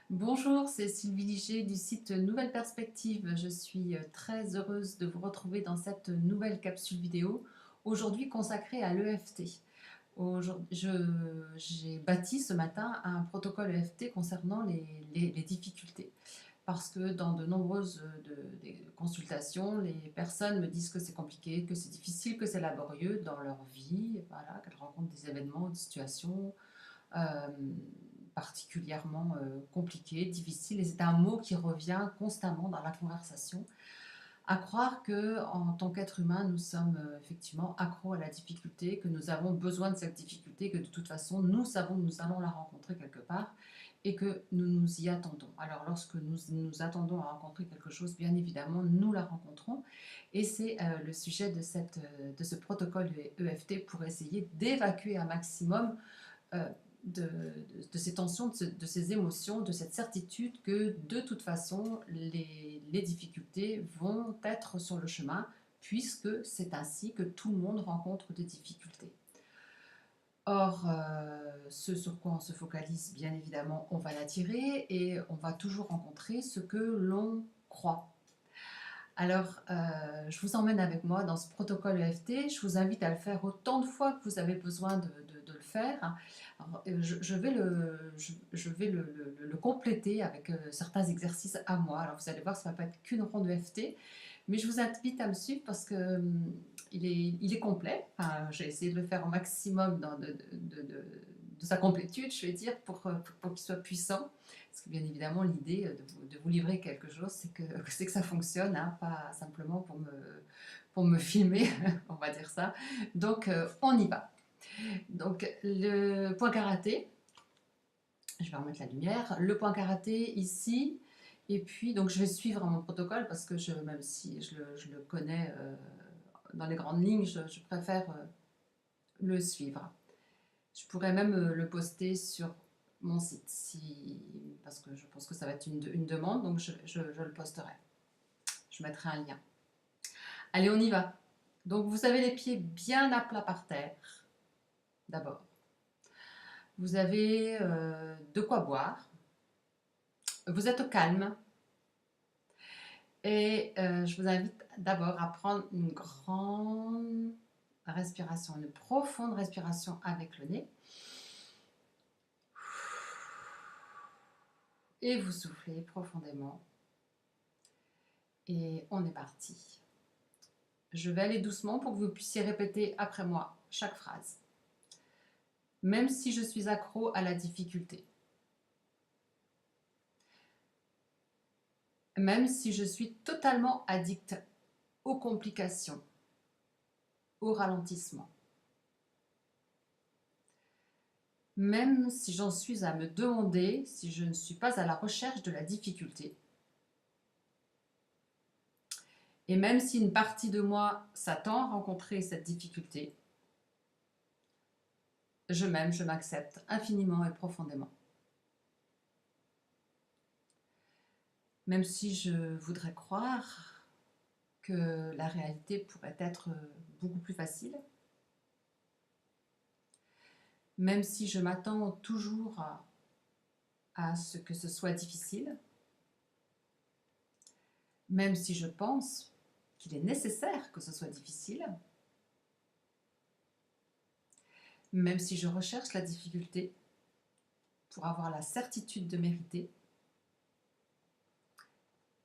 Bonjour, c'est Sylvie Liger du site Nouvelle Perspective. Je suis très heureuse de vous retrouver dans cette nouvelle capsule vidéo, aujourd'hui consacrée à l'EFT. J'ai bâti ce matin un protocole EFT concernant les difficultés. Parce que dans de nombreuses des consultations, les personnes me disent que c'est compliqué, que c'est difficile, que c'est laborieux dans leur vie, voilà, qu'elles rencontrent des événements, des situations euh, particulièrement compliqué, difficile, et c'est un mot qui revient constamment dans la conversation. À croire que en tant qu'être humain, nous sommes effectivement accros à la difficulté, que nous avons besoin de cette difficulté, que de toute façon, nous savons que nous allons la rencontrer quelque part et que nous nous y attendons. Alors lorsque nous nous attendons à rencontrer quelque chose, bien évidemment, nous la rencontrons. Et c'est le sujet de ce protocole EFT pour essayer d'évacuer un maximum euh, de ces tensions, de ces émotions, de cette certitude que de toute façon, les difficultés vont être sur le chemin, puisque c'est ainsi que tout le monde rencontre des difficultés. Or, ce sur quoi on se focalise, bien évidemment, on va l'attirer et on va toujours rencontrer ce que l'on croit. Alors, je vous emmène avec moi dans ce protocole EFT. Je vous invite à le faire autant de fois que vous avez besoin de le faire. Alors, je vais le compléter avec certains exercices à moi. Alors, vous allez voir, ça ne va pas être qu'une ronde EFT, mais je vous invite à me suivre parce que il est complet. Enfin, j'ai essayé de le faire au maximum de sa complétude, je vais dire, pour qu'il soit puissant. Parce que bien évidemment, l'idée de vous livrer quelque chose, c'est que ça fonctionne, hein, pas simplement pour me filmer, on va dire ça. Donc, on y va. Donc, le point karaté, je vais remettre la lumière. Le point karaté ici, et puis, donc je vais suivre mon protocole parce que même si je le connais dans les grandes lignes, je préfère le suivre. Je pourrais même le poster sur mon site, parce que je pense que ça va être une demande, donc je le posterai. Je mettrai un lien. Allez, on y va. Donc vous avez les pieds bien à plat par terre, d'abord. Vous avez de quoi boire. Vous êtes au calme. Et je vous invite d'abord à prendre une grande respiration, une profonde respiration avec le nez. Et vous soufflez profondément. Et on est parti. Je vais aller doucement pour que vous puissiez répéter après moi chaque phrase. Même si je suis accro à la difficulté. Même si je suis totalement addict aux complications, au ralentissement. Même si j'en suis à me demander si je ne suis pas à la recherche de la difficulté. Et même si une partie de moi s'attend à rencontrer cette difficulté, je m'aime, je m'accepte infiniment et profondément. Même si je voudrais croire que la réalité pourrait être beaucoup plus facile, même si je m'attends toujours à ce que ce soit difficile, même si je pense qu'il est nécessaire que ce soit difficile, même si je recherche la difficulté pour avoir la certitude de mériter,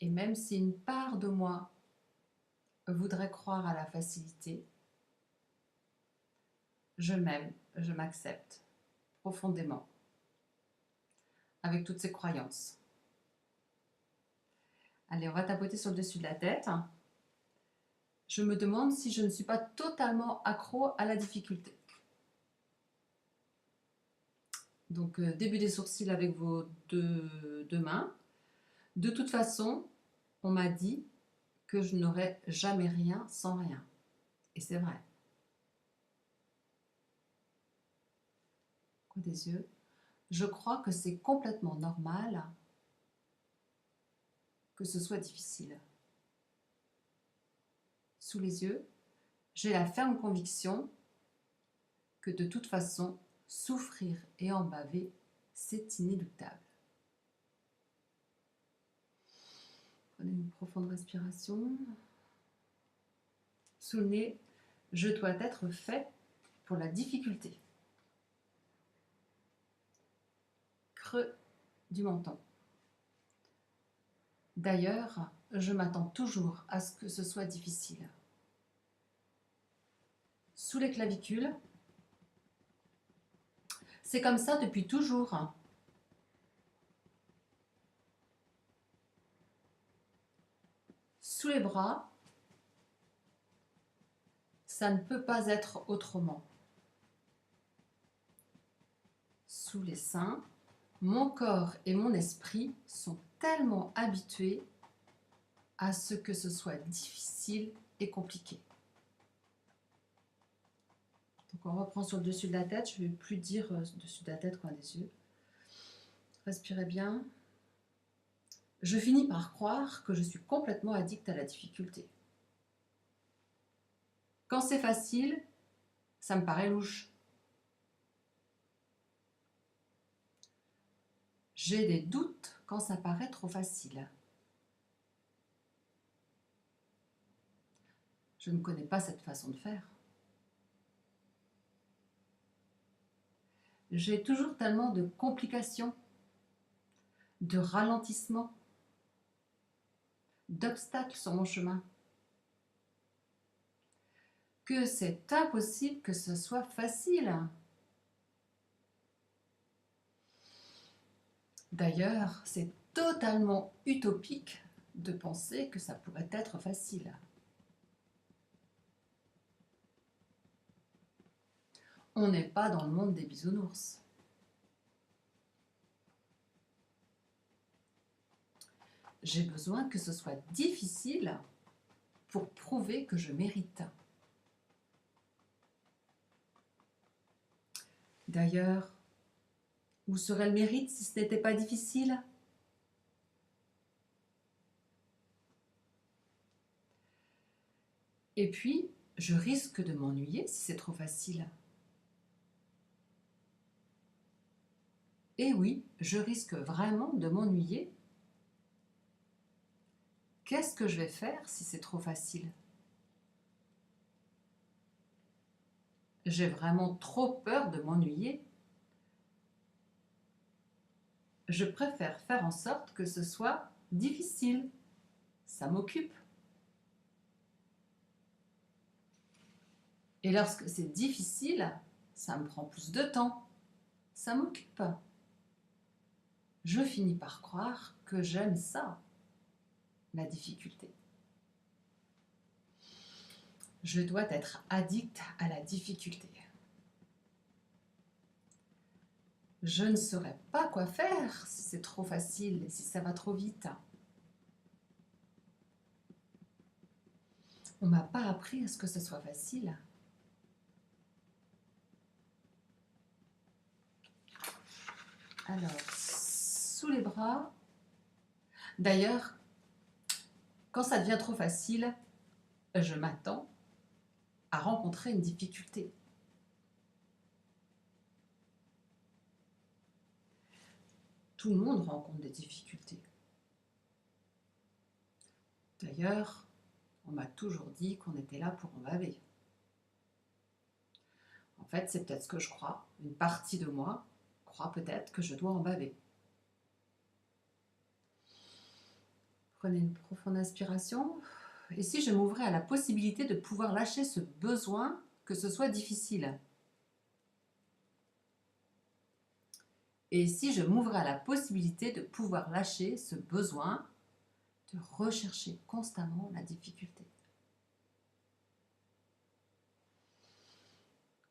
et même si une part de moi voudrait croire à la facilité, je m'aime, je m'accepte profondément avec toutes ces croyances. Allez, on va tapoter sur le dessus de la tête. Je me demande si je ne suis pas totalement accro à la difficulté. Donc, début des sourcils avec vos deux mains. De toute façon, on m'a dit que je n'aurais jamais rien sans rien. Et c'est vrai. Coin des yeux. Je crois que c'est complètement normal que ce soit difficile. Sous les yeux, j'ai la ferme conviction que de toute façon, souffrir et en baver, c'est inéluctable. Prenez une profonde respiration. Sous le nez, je dois être fait pour la difficulté. Creux du menton. D'ailleurs, je m'attends toujours à ce que ce soit difficile. Sous les clavicules, c'est comme ça depuis toujours. Sous les bras, ça ne peut pas être autrement. Sous les seins, mon corps et mon esprit sont tellement habitués à ce que ce soit difficile et compliqué. Donc on reprend sur le dessus de la tête, je ne vais plus dire dessus de la tête, coin des yeux. Respirez bien. Je finis par croire que je suis complètement addict à la difficulté. Quand c'est facile, ça me paraît louche. J'ai des doutes quand ça paraît trop facile. Je ne connais pas cette façon de faire. J'ai toujours tellement de complications, de ralentissements, d'obstacles sur mon chemin, que c'est impossible que ce soit facile. D'ailleurs, c'est totalement utopique de penser que ça pourrait être facile. On n'est pas dans le monde des bisounours. J'ai besoin que ce soit difficile pour prouver que je mérite. D'ailleurs, où serait le mérite si ce n'était pas difficile? Et puis, je risque de m'ennuyer si c'est trop facile. Et oui, je risque vraiment de m'ennuyer. Qu'est-ce que je vais faire si c'est trop facile? J'ai vraiment trop peur de m'ennuyer. Je préfère faire en sorte que ce soit difficile. Ça m'occupe. Et lorsque c'est difficile, ça me prend plus de temps. Ça m'occupe. Je finis par croire que j'aime ça, la difficulté. Je dois être addict à la difficulté. Je ne saurais pas quoi faire si c'est trop facile et si ça va trop vite. On ne m'a pas appris à ce que ce soit facile. Alors, sous les bras. D'ailleurs, quand ça devient trop facile, je m'attends à rencontrer une difficulté. Tout le monde rencontre des difficultés. D'ailleurs, on m'a toujours dit qu'on était là pour en baver. En fait, c'est peut-être ce que je crois. Une partie de moi croit peut-être que je dois en baver. Prenez une profonde inspiration. Et si je m'ouvrais à la possibilité de pouvoir lâcher ce besoin que ce soit difficile? Et si je m'ouvrais à la possibilité de pouvoir lâcher ce besoin de rechercher constamment la difficulté?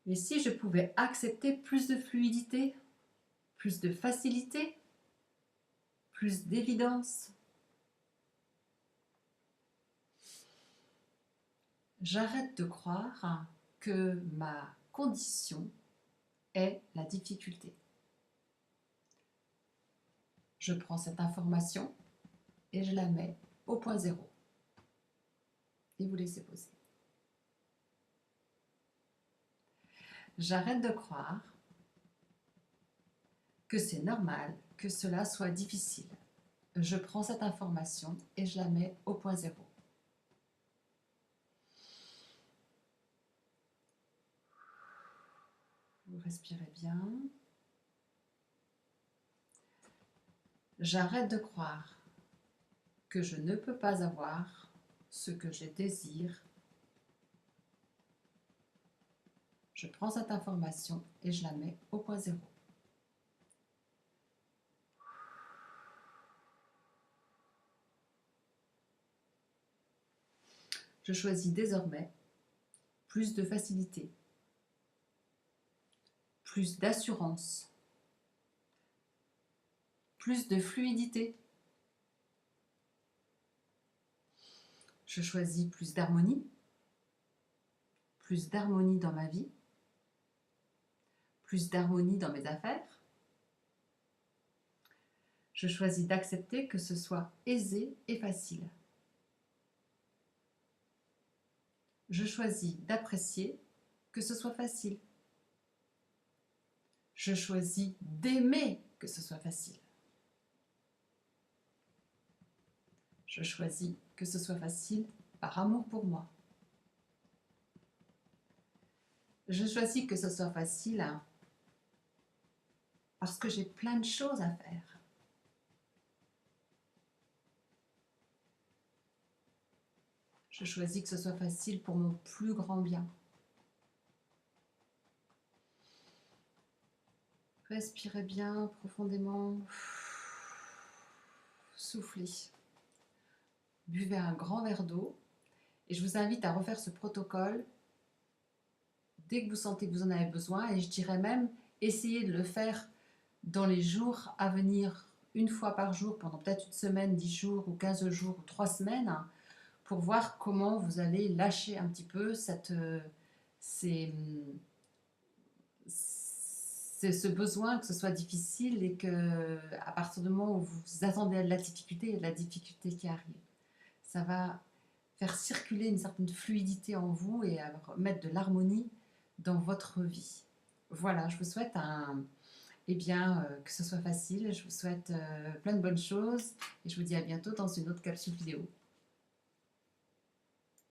Et si je pouvais accepter plus de fluidité, plus de facilité, plus d'évidence? J'arrête de croire que ma condition est la difficulté. Je prends cette information et je la mets au point zéro. Et vous laissez poser. J'arrête de croire que c'est normal que cela soit difficile. Je prends cette information et je la mets au point zéro. Vous respirez bien. J'arrête de croire que je ne peux pas avoir ce que je désire. Je prends cette information et je la mets au point zéro. Je choisis désormais plus de facilité, plus d'assurance, plus de fluidité. Je choisis plus d'harmonie dans ma vie, plus d'harmonie dans mes affaires. Je choisis d'accepter que ce soit aisé et facile. Je choisis d'apprécier que ce soit facile. Je choisis d'aimer que ce soit facile. Je choisis que ce soit facile par amour pour moi. Je choisis que ce soit facile parce que j'ai plein de choses à faire. Je choisis que ce soit facile pour mon plus grand bien. Respirez bien profondément. Soufflez. Buvez un grand verre d'eau et je vous invite à refaire ce protocole dès que vous sentez que vous en avez besoin, et je dirais même essayez de le faire dans les jours à venir, une fois par jour pendant peut-être une semaine, 10 jours ou 15 jours ou 3 semaines, pour voir comment vous allez lâcher un petit peu c'est ce besoin que ce soit difficile, et que à partir du moment où vous attendez à de la difficulté, il y a de la difficulté qui arrive. Ça va faire circuler une certaine fluidité en vous et mettre de l'harmonie dans votre vie. Voilà, je vous souhaite que ce soit facile, je vous souhaite plein de bonnes choses et je vous dis à bientôt dans une autre capsule vidéo.